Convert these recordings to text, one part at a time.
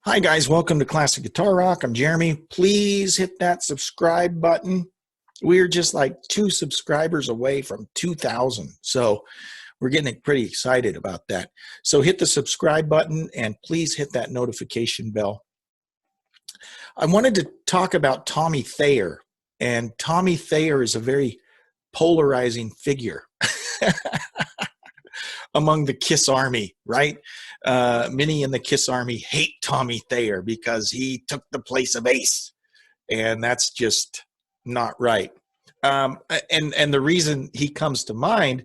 Hi guys, welcome to Classic Guitar Rock. I'm Jeremy. Please hit that subscribe button. We're just like 2 subscribers away from 2,000. So we're getting pretty excited about that. So hit the subscribe button and please hit that notification bell. I wanted to talk about Tommy Thayer. And Tommy Thayer is a very polarizing figure among the KISS Army, right? Many in the KISS Army hate Tommy Thayer because he took the place of Ace, and that's just not right. And the reason he comes to mind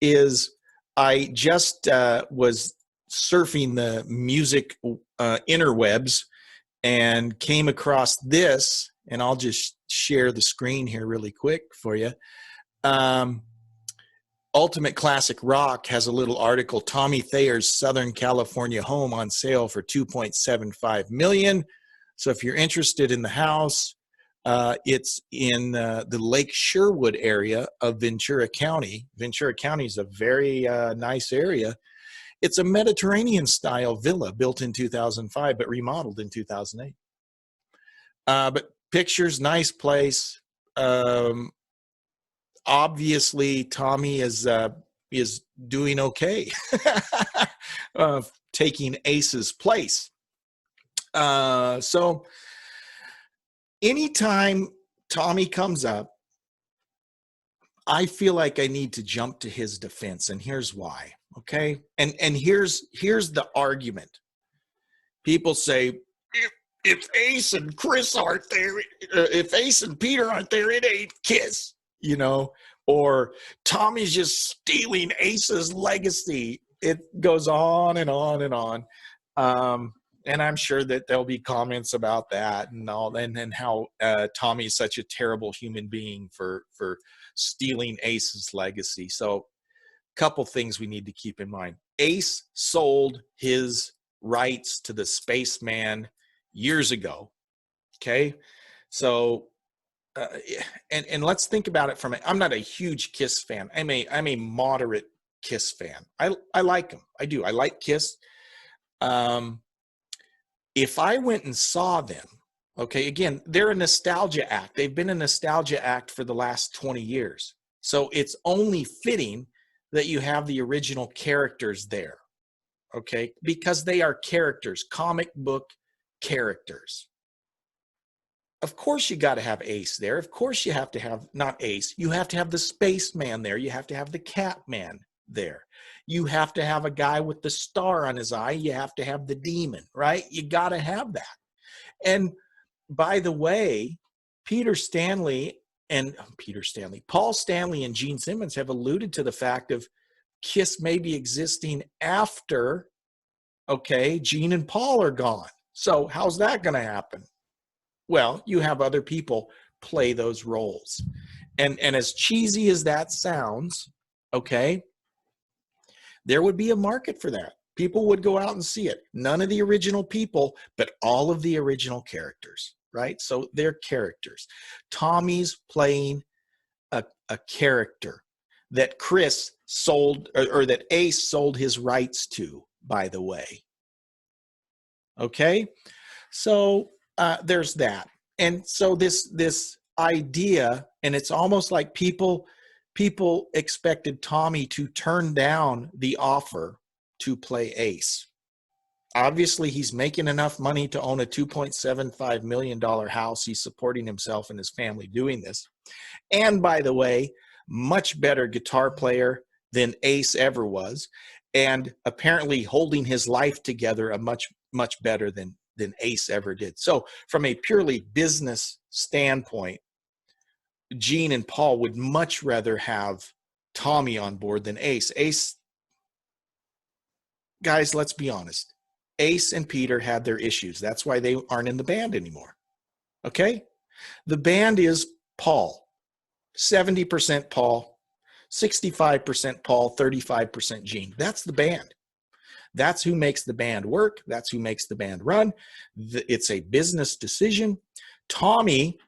is I just was surfing the music interwebs and came across this, and I'll just share the screen here really quick for you. Ultimate Classic Rock has a little article, Tommy Thayer's Southern California home on sale for $2.75 million. So if you're interested in the house, it's in the Lake Sherwood area of Ventura County. Ventura County is a very nice area. It's a Mediterranean-style villa built in 2005, but remodeled in 2008. But pictures, nice place. Obviously, Tommy is doing okay, taking Ace's place. So anytime Tommy comes up, I feel like I need to jump to his defense, and here's why. Okay, and here's the argument. People say, if Ace and Chris aren't there, if Ace and Peter aren't there, it ain't KISS. You know, or Tommy's just stealing Ace's legacy. It goes on and on and on. And I'm sure that there'll be comments about that and all, and how Tommy's such a terrible human being for stealing Ace's legacy. So a couple things we need to keep in mind. Ace sold his rights to the Spaceman years ago. Okay. So and let's think about it I'm not a huge KISS fan. I'm a moderate KISS fan. I like them. I do. I like KISS. If I went and saw them, okay, again, they're a nostalgia act. They've been a nostalgia act for the last 20 years. So it's only fitting that you have the original characters there, okay, because they are characters, comic book characters. Of course you got to have Ace there. Of course you have to have, not Ace, you have to have the Spaceman there. You have to have the Catman there. You have to have a guy with the star on his eye. You have to have the demon, right? You got to have that. And by the way, Paul Stanley and Gene Simmons have alluded to the fact of KISS maybe existing after, okay, Gene and Paul are gone. So how's that going to happen? Well, you have other people play those roles. And as cheesy as that sounds, okay, there would be a market for that. People would go out and see it. None of the original people, but all of the original characters, right? So they're characters. Tommy's playing a character that Chris sold, or that Ace sold his rights to, by the way. Okay? So there's that. And so this idea, and it's almost like people expected Tommy to turn down the offer to play Ace. Obviously, he's making enough money to own a $2.75 million house. He's supporting himself and his family doing this. And by the way, much better guitar player than Ace ever was, and apparently holding his life together a much better than Ace ever did. So from a purely business standpoint, Gene and Paul would much rather have Tommy on board than Ace. Ace, guys, let's be honest. Ace and Peter had their issues. That's why they aren't in the band anymore. Okay? The band is Paul. 70% Paul, 65% Paul, 35% Gene. That's the band. That's who makes the band work. That's who makes the band run. It's a business decision. Tommy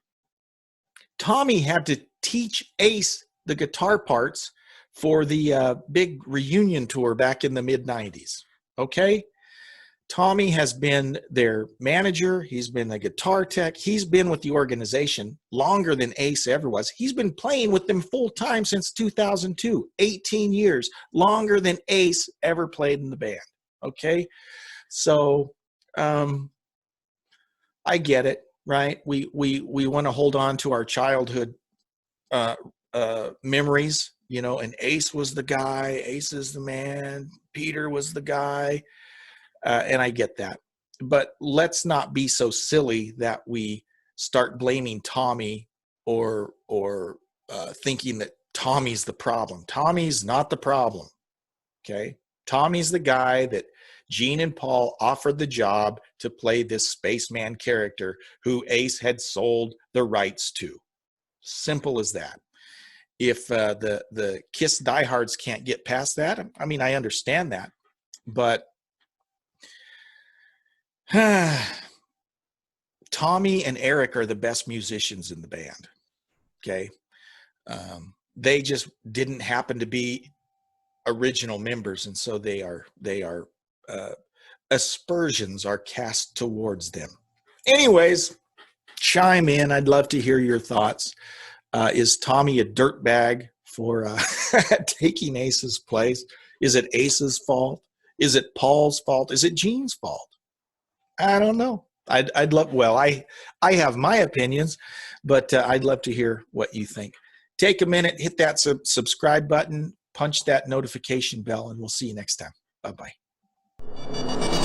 had to teach Ace the guitar parts for the big reunion tour back in the mid-90s. Okay? Tommy has been their manager. He's been a guitar tech. He's been with the organization longer than Ace ever was. He's been playing with them full time since 2002, 18 years, longer than Ace ever played in the band. Okay. So I get it, right? We want to hold on to our childhood memories, you know, and Ace was the guy, Ace is the man, Peter was the guy. And I get that. But let's not be so silly that we start blaming Tommy or thinking that Tommy's the problem. Tommy's not the problem. Okay. Tommy's the guy that Gene and Paul offered the job to play this Spaceman character who Ace had sold the rights to. Simple as that. If the Kiss diehards can't get past that, I mean, I understand that. But Tommy and Eric are the best musicians in the band. Okay. They just didn't happen to be original members. And so they are aspersions are cast towards them. Anyways, chime in. I'd love to hear your thoughts. Is Tommy a dirtbag for taking Ace's place? Is it Ace's fault? Is it Paul's fault? Is it Gene's fault? I don't know. I'd love, well, I have my opinions, but I'd love to hear what you think. Take a minute, hit that subscribe button, punch that notification bell, and we'll see you next time. Bye-bye.